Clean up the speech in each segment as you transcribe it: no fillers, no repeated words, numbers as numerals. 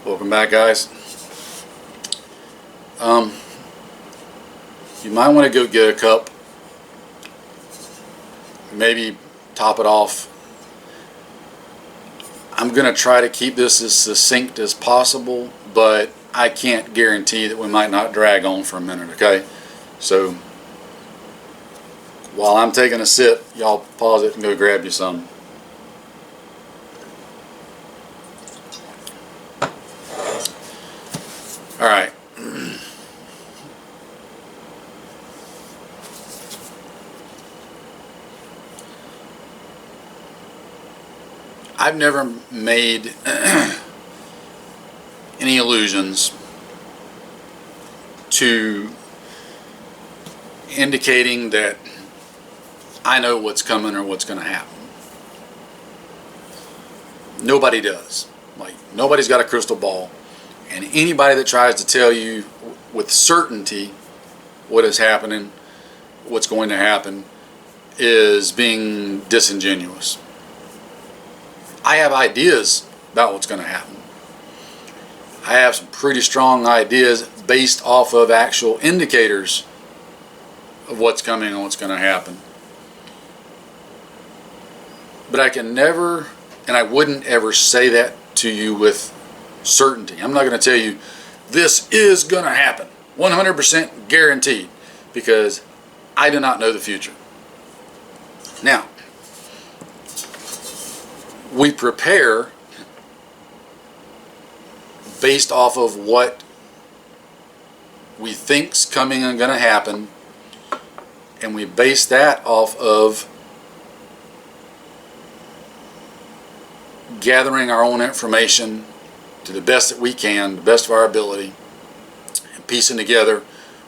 Welcome back, guys. You might want to go get a cup, maybe top it off. I'm going to try to keep this as succinct as possible, but I can't guarantee that we might not drag on for a minute, okay? So while I'm taking a sip, y'all pause it and go grab you some. All right. I've never made any allusions to indicating that I know what's coming or what's going to happen. Nobody does. Like, nobody's got a crystal ball. And anybody that tries to tell you with certainty what is happening, what's going to happen, is being disingenuous. I have ideas about what's going to happen. I have some pretty strong ideas based off of actual indicators of what's coming and what's going to happen. But I can never, and I wouldn't ever say that to you with certainty. I'm not going to tell you this is going to happen 100% guaranteed, because I do not know the future. Now, we prepare based off of what we think's coming and going to happen, and we base that off of gathering our own information to the best that we can, the best of our ability, and piecing together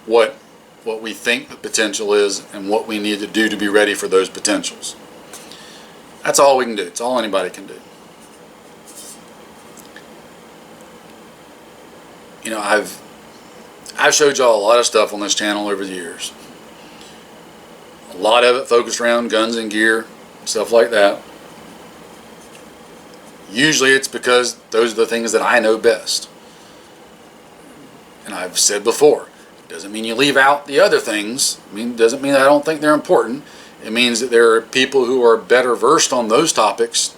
what we think the potential is and what we need to do to be ready for those potentials. That's all we can do. It's all anybody can do. You know, I've showed y'all a lot of stuff on this channel over the years. A lot of it focused around guns and gear, stuff like that. Usually it's because those are the things that I know best. And I've said before, it doesn't mean you leave out the other things. It doesn't mean I don't think they're important. It means that there are people who are better versed on those topics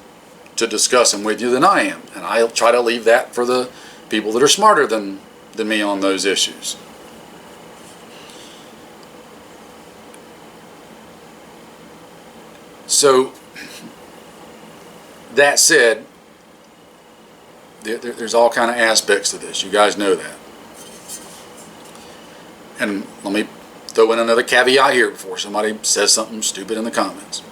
to discuss them with you than I am. And I'll try to leave that for the people that are smarter than me on those issues. So, that said, there's all kind of aspects to this. You guys know that. And let me throw in another caveat here before somebody says something stupid in the comments.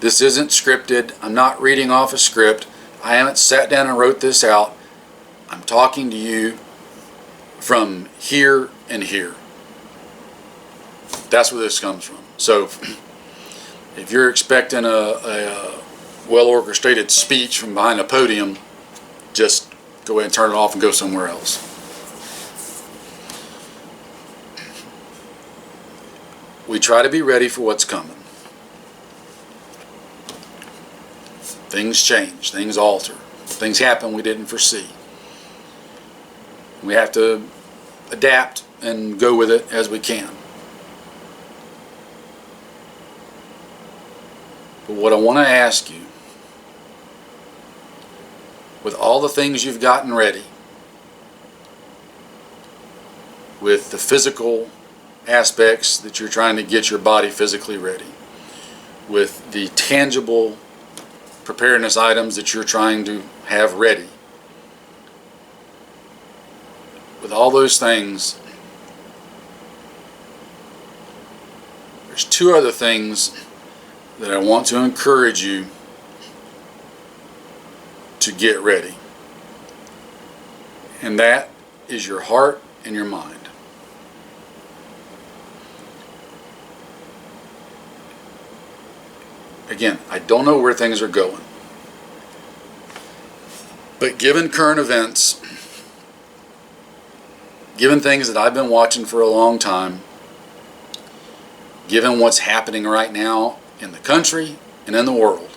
This isn't scripted. I'm not reading off a script. I haven't sat down and wrote this out. I'm talking to you from here and here. That's where this comes from. So if you're expecting a well-orchestrated speech from behind a podium, just go ahead and turn it off and go somewhere else. We try to be ready for what's coming. Things change, things alter, things happen we didn't foresee. We have to adapt and go with it as we can. But what I want to ask you, with all the things you've gotten ready, with the physical aspects that you're trying to get your body physically ready, with the tangible preparedness items that you're trying to have ready, with all those things, there's two other things that I want to encourage you to get ready. And that is your heart and your mind. Again, I don't know where things are going. But given current events, given things that I've been watching for a long time, given what's happening right now in the country and in the world,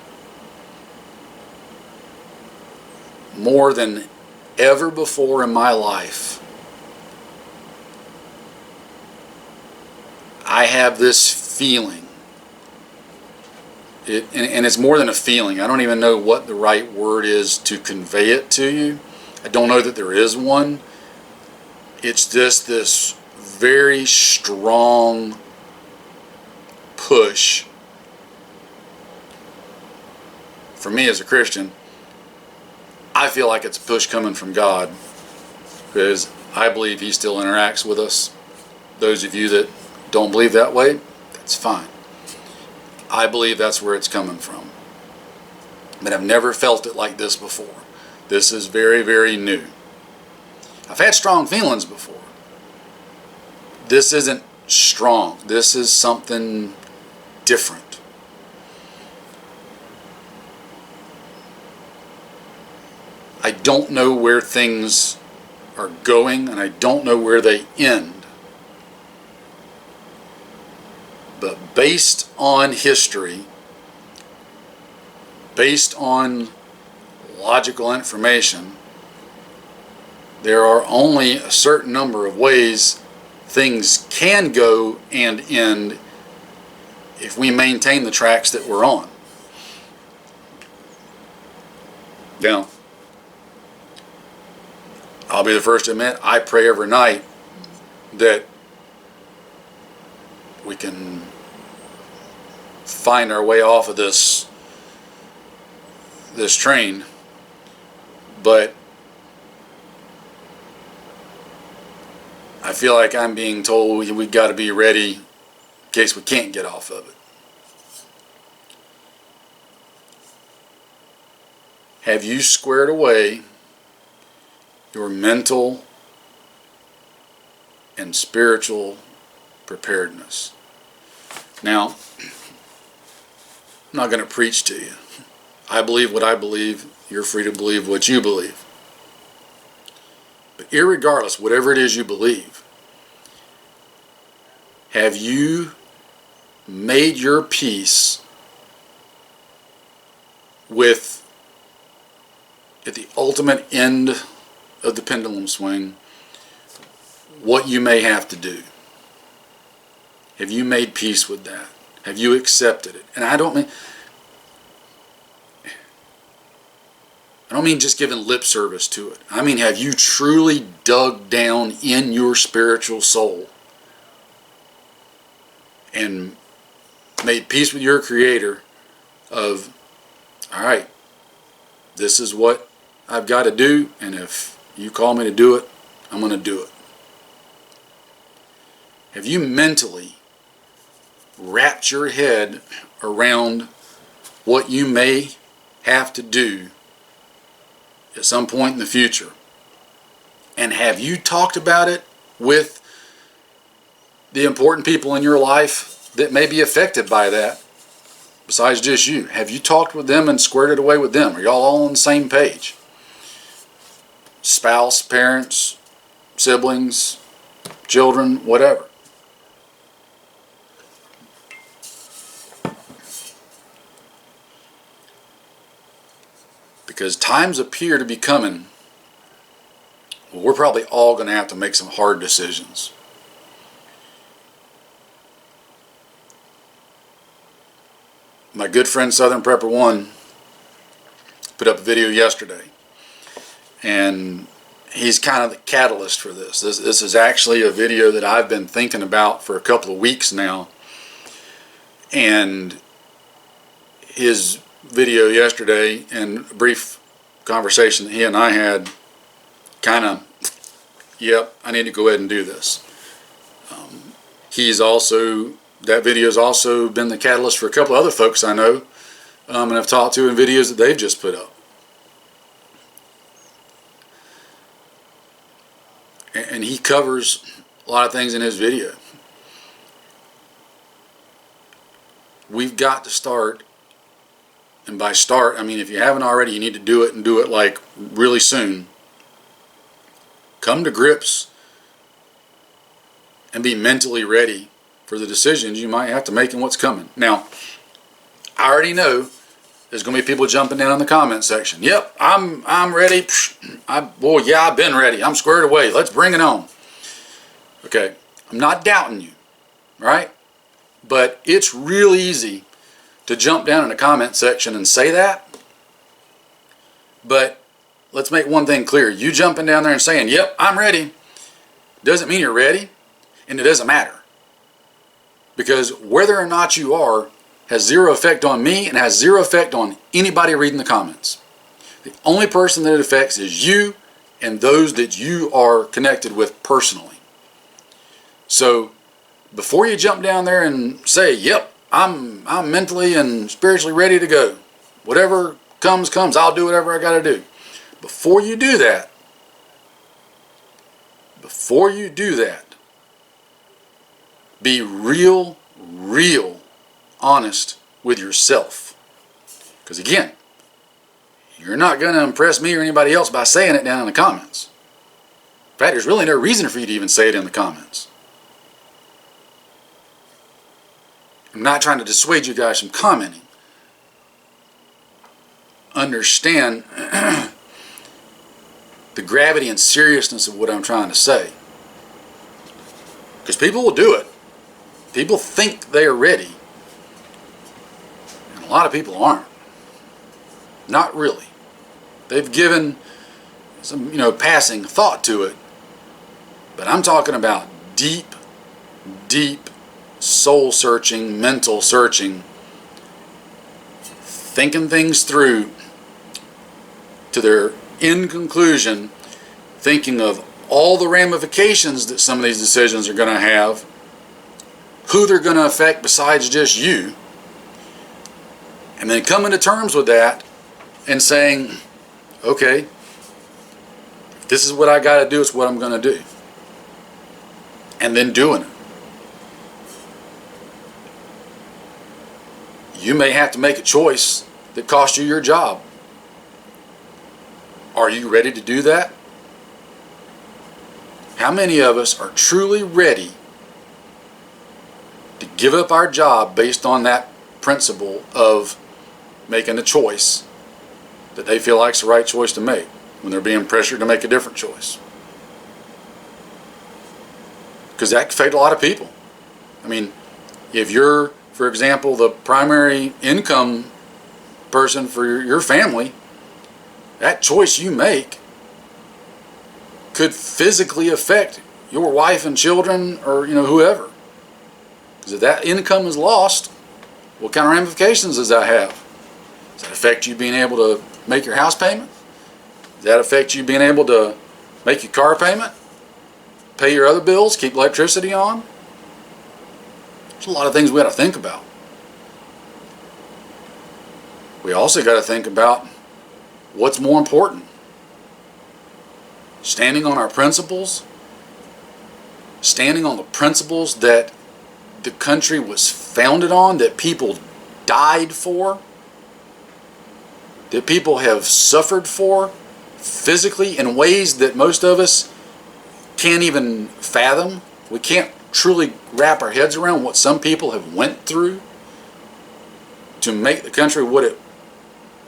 more than ever before in my life, I have this feeling. And it's more than a feeling. I don't even know what the right word is to convey it to you. I don't know that there is one. It's just this very strong push for me as a Christian. I feel like it's a push coming from God, because I believe He still interacts with us. Those of you that don't believe that way, that's fine. I believe that's where it's coming from. But I've never felt it like this before. This is very, very new. I've had strong feelings before. This isn't strong. This is something different. I don't know where things are going, and I don't know where they end. But based on history, based on logical information, there are only a certain number of ways things can go and end if we maintain the tracks that we're on. Now, I'll be the first to admit, I pray every night that we can find our way off of this train, but I feel like I'm being told we've got to be ready in case we can't get off of it. Have you squared away your mental and spiritual preparedness? Now, I'm not going to preach to you. I believe what I believe. You're free to believe what you believe. But irregardless, whatever it is you believe, have you made your peace with, at the ultimate end of the pendulum swing, what you may have to do? Have you made peace with that? Have you accepted it? And I don't mean just giving lip service to it. I mean, have you truly dug down in your spiritual soul and made peace with your Creator of, all right, this is what I've got to do, and if you call me to do it, I'm going to do it. Have you mentally wrapped your head around what you may have to do at some point in the future? And have you talked about it with the important people in your life that may be affected by that, besides just you? Have you talked with them and squared it away with them? Are y'all all on the same page? Spouse, parents, siblings, children, whatever. Because times appear to be coming, well, we're probably all going to have to make some hard decisions. My good friend Southern Prepper One put up a video yesterday, and he's kind of the catalyst for this. This is actually a video that I've been thinking about for a couple of weeks now, and his video yesterday and a brief conversation that he and I had kind of, yep, I need to go ahead and do this. That video has also been the catalyst for a couple other folks I know and I've talked to in videos that they've just put up. And he covers a lot of things in his video. We've got to start. And by start, I mean, if you haven't already, you need to do it, and do it like really soon. Come to grips and be mentally ready for the decisions you might have to make and what's coming. Now, I already know there's going to be people jumping down in the comment section. Yep, I'm ready. Boy, yeah, I've been ready. I'm squared away. Let's bring it on. Okay, I'm not doubting you, right? But it's real easy to jump down in the comment section and say that. But let's make one thing clear. You jumping down there and saying, yep, I'm ready, doesn't mean you're ready, and it doesn't matter. Because whether or not you are has zero effect on me and has zero effect on anybody reading the comments. The only person that it affects is you and those that you are connected with personally. So before you jump down there and say, yep, I'm mentally and spiritually ready to go. Whatever comes, I'll do whatever I got to do. Before you do that, be real honest with yourself. Because again, you're not going to impress me or anybody else by saying it down in the comments. In fact, there's really no reason for you to even say it in the comments. I'm not trying to dissuade you guys from commenting. Understand the gravity and seriousness of what I'm trying to say. Because people will do it. People think they are ready. And a lot of people aren't. Not really. They've given some, passing thought to it. But I'm talking about deep soul searching, mental searching, thinking things through to their end conclusion, thinking of all the ramifications that some of these decisions are going to have, who they're going to affect besides just you, and then coming to terms with that and saying, okay, if this is what I got to do, it's what I'm going to do. And then doing it. You may have to make a choice that costs you your job. Are you ready to do that? How many of us are truly ready to give up our job based on that principle of making a choice that they feel like is the right choice to make when they're being pressured to make a different choice? Because that can affect a lot of people. I mean, if you're, for example, the primary income person for your family, that choice you make could physically affect your wife and children or whoever. Because if that income is lost, what kind of ramifications does that have? Does that affect you being able to make your house payment? Does that affect you being able to make your car payment? Pay your other bills? Keep electricity on? There's a lot of things we got to think about. We also got to think about what's more important. Standing on our principles, standing on the principles that the country was founded on, that people died for, that people have suffered for physically in ways that most of us can't even fathom. We can't truly wrap our heads around what some people have went through to make the country what it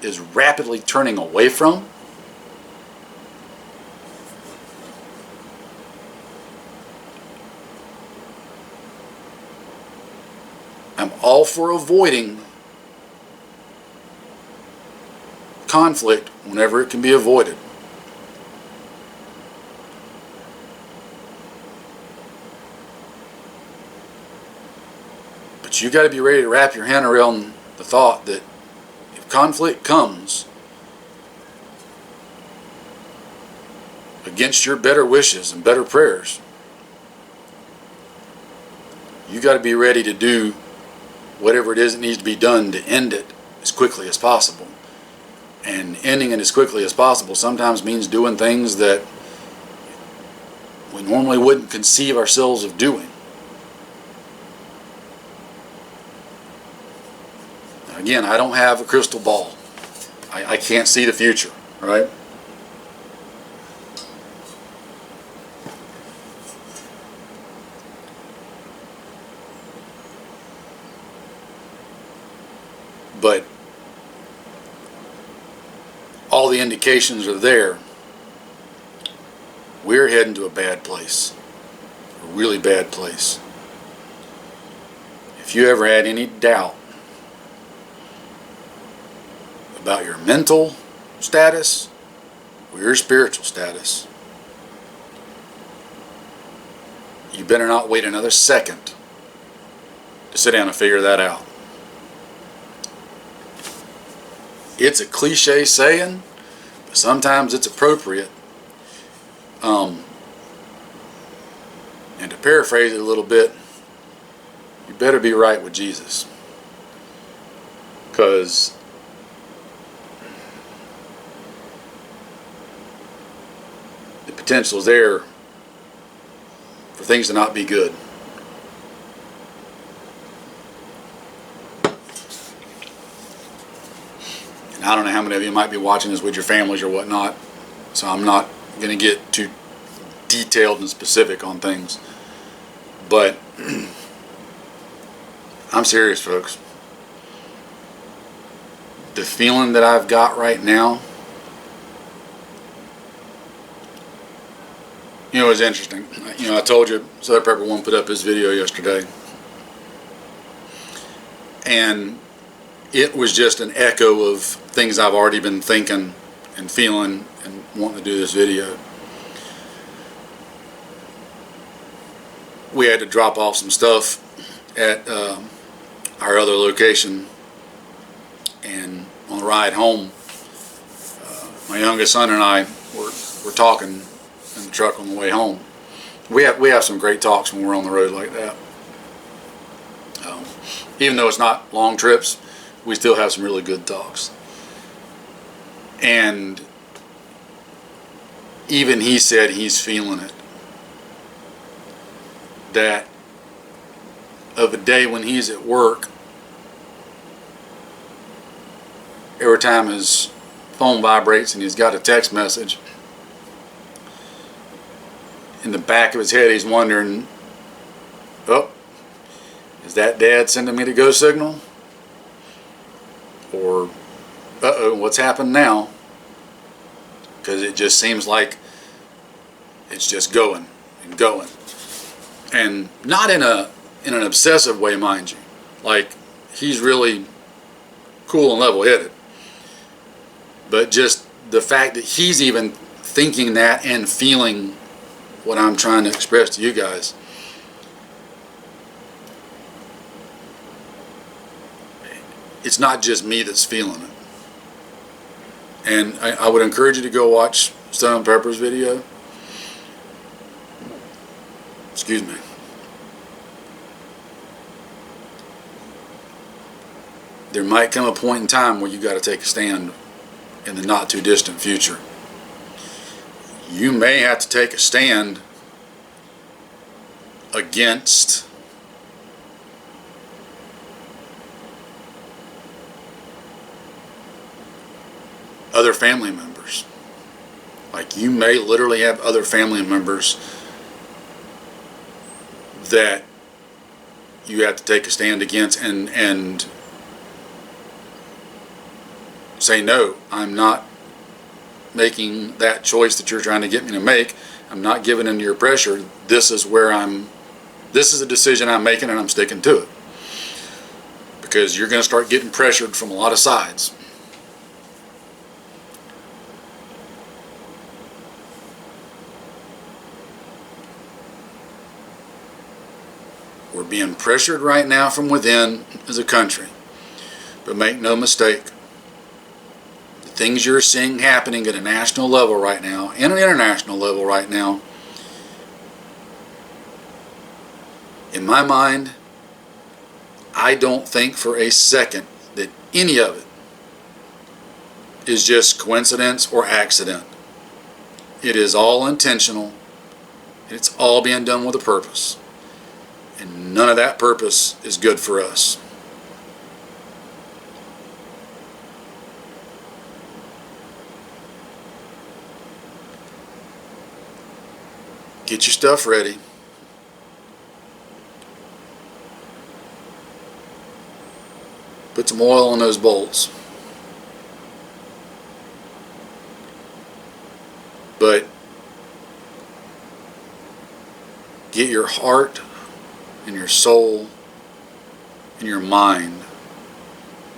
is rapidly turning away from. I'm all for avoiding conflict whenever it can be avoided. But you got to be ready to wrap your hand around the thought that if conflict comes against your better wishes and better prayers, you got to be ready to do whatever it is that needs to be done to end it as quickly as possible. And ending it as quickly as possible sometimes means doing things that we normally wouldn't conceive ourselves of doing. Again, I don't have a crystal ball. I can't see the future, right? But all the indications are there, we're heading to a bad place, a really bad place. If you ever had any doubt about your mental status or your spiritual status, you better not wait another second to sit down and figure that out. It's a cliche saying, but sometimes it's appropriate. And to paraphrase it a little bit, you better be right with Jesus. Because the potential is there for things to not be good. And I don't know how many of you might be watching this with your families or whatnot, so I'm not going to get too detailed and specific on things. But I'm serious, folks. The feeling that I've got right now, you know, it's interesting. You know, I told you Southern Prepper One put up his video yesterday, and it was just an echo of things I've already been thinking and feeling and wanting to do this video. We had to drop off some stuff at our other location, and on the ride home, my youngest son and I were talking in the truck on the way home. We have some great talks when we're on the road like that. Even though it's not long trips, we still have some really good talks. And even he said he's feeling it. That of a day when he's at work, every time his phone vibrates and he's got a text message, in the back of his head he's wondering, oh, is that Dad sending me the go signal? Or, uh-oh, what's happened now? Because it just seems like it's just going and going. And not in an obsessive way, mind you. Like, he's really cool and level-headed. But just the fact that he's even thinking that and feeling what I'm trying to express to you guys, it's not just me that's feeling it. And I would encourage you to go watch Stone Pepper's video. Excuse me. There might come a point in time where you got to take a stand in the not too distant future. You may have to take a stand against other family members. Like, you may literally have other family members that you have to take a stand against and say, no, I'm not making that choice that you're trying to get me to make. I'm not giving in to your pressure. This is a decision I'm making, and I'm sticking to it. Because you're going to start getting pressured from a lot of sides. We're being pressured right now from within as a country. But make no mistake, the things you're seeing happening at a national level right now and an international level right now, in my mind, I don't think for a second that any of it is just coincidence or accident. It is all intentional. It's all being done with a purpose. And none of that purpose is good for us. Get your stuff ready. Put some oil on those bolts. But get your heart and your soul and your mind,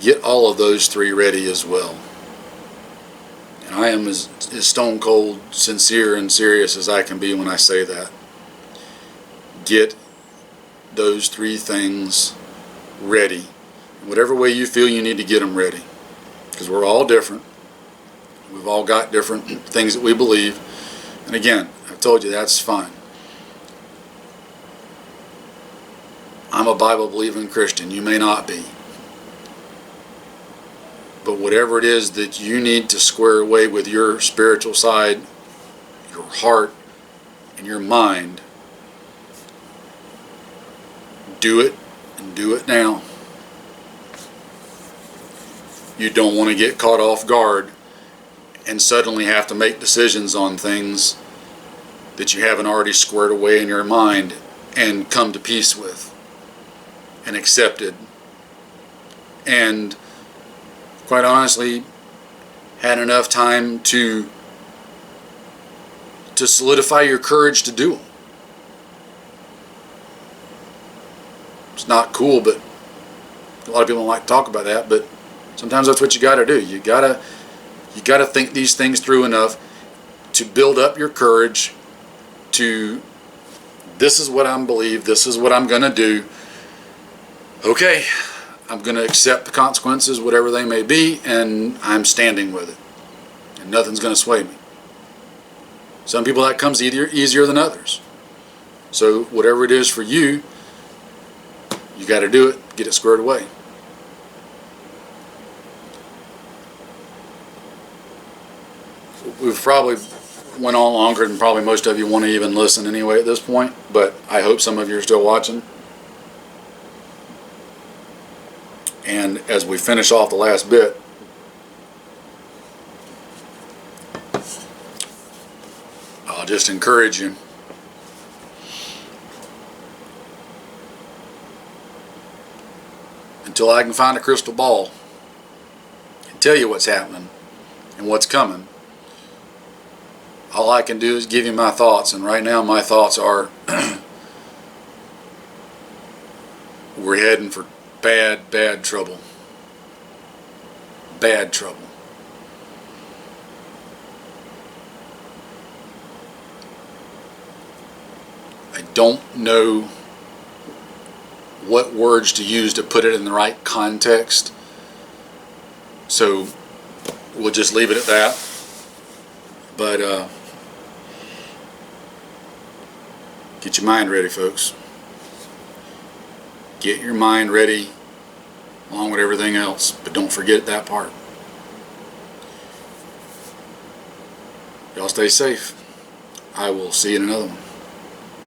get all of those three ready as well. And I am as stone cold sincere and serious as I can be when I say that. Get those three things ready. Whatever way you feel you need to get them ready. Because we're all different. We've all got different things that we believe. And again, I've told you that's fine. I'm a Bible-believing Christian. You may not be. But whatever it is that you need to square away with your spiritual side, your heart, and your mind, do it, and do it now. You don't want to get caught off guard and suddenly have to make decisions on things that you haven't already squared away in your mind and come to peace with and accepted, and quite honestly had enough time to solidify your courage to do them. It's not cool, but a lot of people don't like to talk about that, but sometimes that's what you got to do. You got to think these things through enough to build up your courage to, this is what I believe, this is what I'm going to do. Okay, I'm going to accept the consequences, whatever they may be, and I'm standing with it. And nothing's going to sway me. Some people that comes easier than others. So whatever it is for you, you got to do it, get it squared away. We've probably went on longer than probably most of you want to even listen anyway at this point, but I hope some of you are still watching. And as we finish off the last bit, I'll just encourage you until I can find a crystal ball and tell you what's happening and what's coming. All I can do is give you my thoughts, and right now my thoughts are we're heading for bad trouble. Bad trouble. I don't know what words to use to put it in the right context, so we'll just leave it at that. But get your mind ready, folks. Get your mind ready along with everything else, but don't forget that part. Y'all stay safe. I will see you in another one.